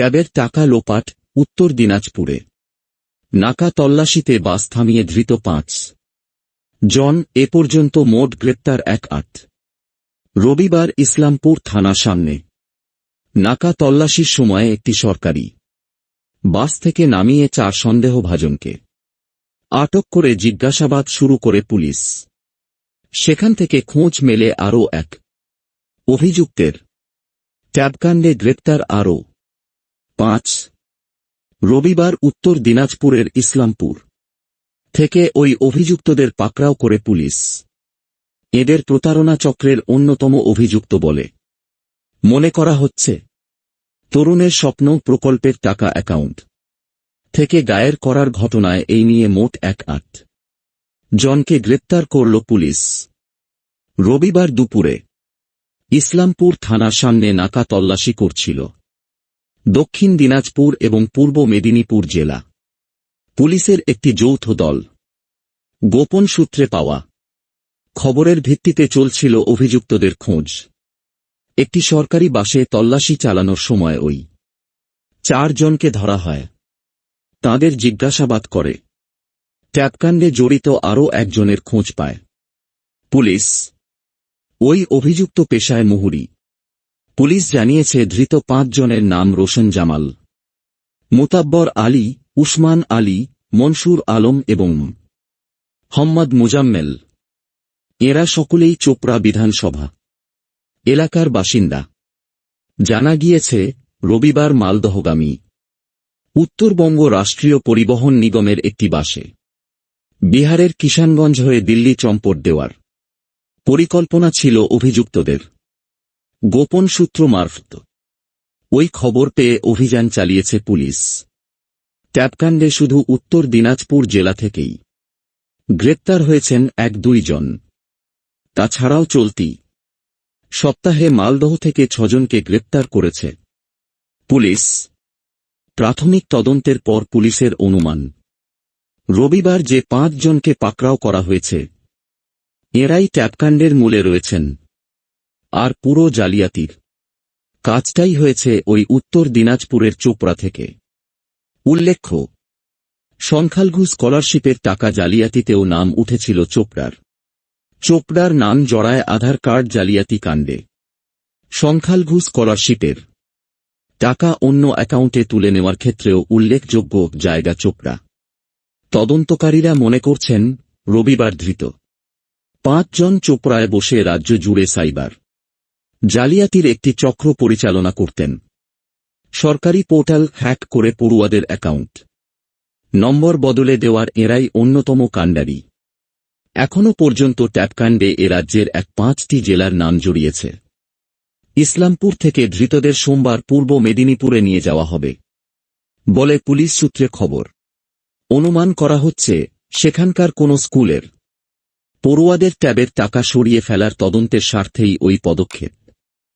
ট্যাবের টাকা লোপাট উত্তর দিনাজপুরে। নাকা তল্লাশিতে বাস থামিয়ে ধৃত 5 জন। এ পর্যন্ত মোট গ্রেপ্তার 1-8। রবিবার ইসলামপুর থানা সামনে নাকা তল্লাশির সময়ে একটি সরকারি বাস থেকে নামিয়ে 4 সন্দেহভাজনকে আটক করে জিজ্ঞাসাবাদ শুরু করে পুলিশ। সেখান থেকে খোঁজ মেলে আরও 1 অভিযুক্তের। ট্যাবকাণ্ডে গ্রেপ্তার আরও 5। রবিবার উত্তর দিনাজপুরের ইসলামপুর থেকে ওই অভিযুক্তদের পাকড়াও করে পুলিশ। এদের প্রতারণা চক্রের অন্যতম অভিযুক্ত বলে মনে করা হচ্ছে। তরুণের স্বপ্ন প্রকল্পের টাকা অ্যাকাউন্ট থেকে গায়ের করার ঘটনায় এই নিয়ে মোট 1-8 জনকে গ্রেপ্তার করল পুলিশ। রবিবার দুপুরে ইসলামপুর থানার সামনে নাকা তল্লাশি করছিল দক্ষিণ দিনাজপুর এবং পূর্ব মেদিনীপুর জেলা পুলিশের একটি যৌথ দল। গোপন সূত্রে পাওয়া খবরের ভিত্তিতে চলছিল অভিযুক্তদের খোঁজ। একটি সরকারি বাসে তল্লাশি চালানোর সময় ওই 4 জনকে ধরা হয়। তাঁদের জিজ্ঞাসাবাদ করে ট্যাবকাণ্ডে জড়িত আরও 1 জনের খোঁজ পায় পুলিশ। ওই অভিযুক্ত পেশায় মুহুরি। পুলিশ জানিয়েছে ধৃত 5 জনের নাম রোশন জামাল, মুতাব্বর আলী, উসমান আলী, মনসুর আলম এবং মোহাম্মদ মুজাম্মেল। এরা সকলেই চোপড়া বিধানসভা এলাকার বাসিন্দা। জানা গিয়েছে রবিবার মালদহগামী উত্তরবঙ্গ রাষ্ট্রীয় পরিবহন নিগমের একটি বাসে বিহারের কিষানগঞ্জ হয়ে দিল্লি চম্পট দেওয়ার পরিকল্পনা ছিল অভিযুক্তদের। গোপন সূত্র মারফত ওই খবর পেয়ে অভিযান চালিয়েছে পুলিশ। ট্যাবকাণ্ডে শুধু উত্তর দিনাজপুর জেলা থেকেই গ্রেপ্তার হয়েছেন 1-2 জন। তাছাড়াও চলতি সপ্তাহে মালদহ থেকে 6 জনকে গ্রেপ্তার করেছে পুলিশ। প্রাথমিক তদন্তের পর পুলিশের অনুমান রবিবার যে 5 জনকে পাকড়াও করা হয়েছে এরাই ট্যাবকাণ্ডের মূলে রয়েছেন। আর পুরো জালিয়াতির কাজটাই হয়েছে ওই উত্তর দিনাজপুরের চোপড়া থেকে। উল্লেখ্য, সংখ্যালঘু স্কলারশিপের টাকা জালিয়াতিতেও নাম উঠেছিল চোপড়ার। চোপড়ার নাম জড়ায় আধার কার্ড জালিয়াতি কাণ্ডে। সংখ্যালঘু স্কলারশিপের টাকা অন্য অ্যাকাউন্টে তুলে নেওয়ার ক্ষেত্রেও উল্লেখযোগ্য জায়গা চোপড়া। তদন্তকারীরা মনে করছেন রবিবার ধৃত 5 জন চোপড়ায় বসে রাজ্য জুড়ে সাইবার জালিয়াতির একটি চক্র পরিচালনা করতেন। সরকারি পোর্টাল হ্যাক করে পড়ুয়াদের অ্যাকাউন্ট নম্বর বদলে দেওয়ার এরাই অন্যতম কাণ্ডারি। এখনও পর্যন্ত ট্যাবকাণ্ডে এ রাজ্যের 5টি জেলার নাম জড়িয়েছে। ইসলামপুর থেকে ধৃতদের সোমবার পূর্ব মেদিনীপুরে নিয়ে যাওয়া হবে বলে পুলিশ সূত্রে খবর। অনুমান করা হচ্ছে সেখানকার কোনো স্কুলের পড়ুয়াদের ট্যাবের টাকা সরিয়ে ফেলার তদন্তের স্বার্থেই ওই পদক্ষেপ।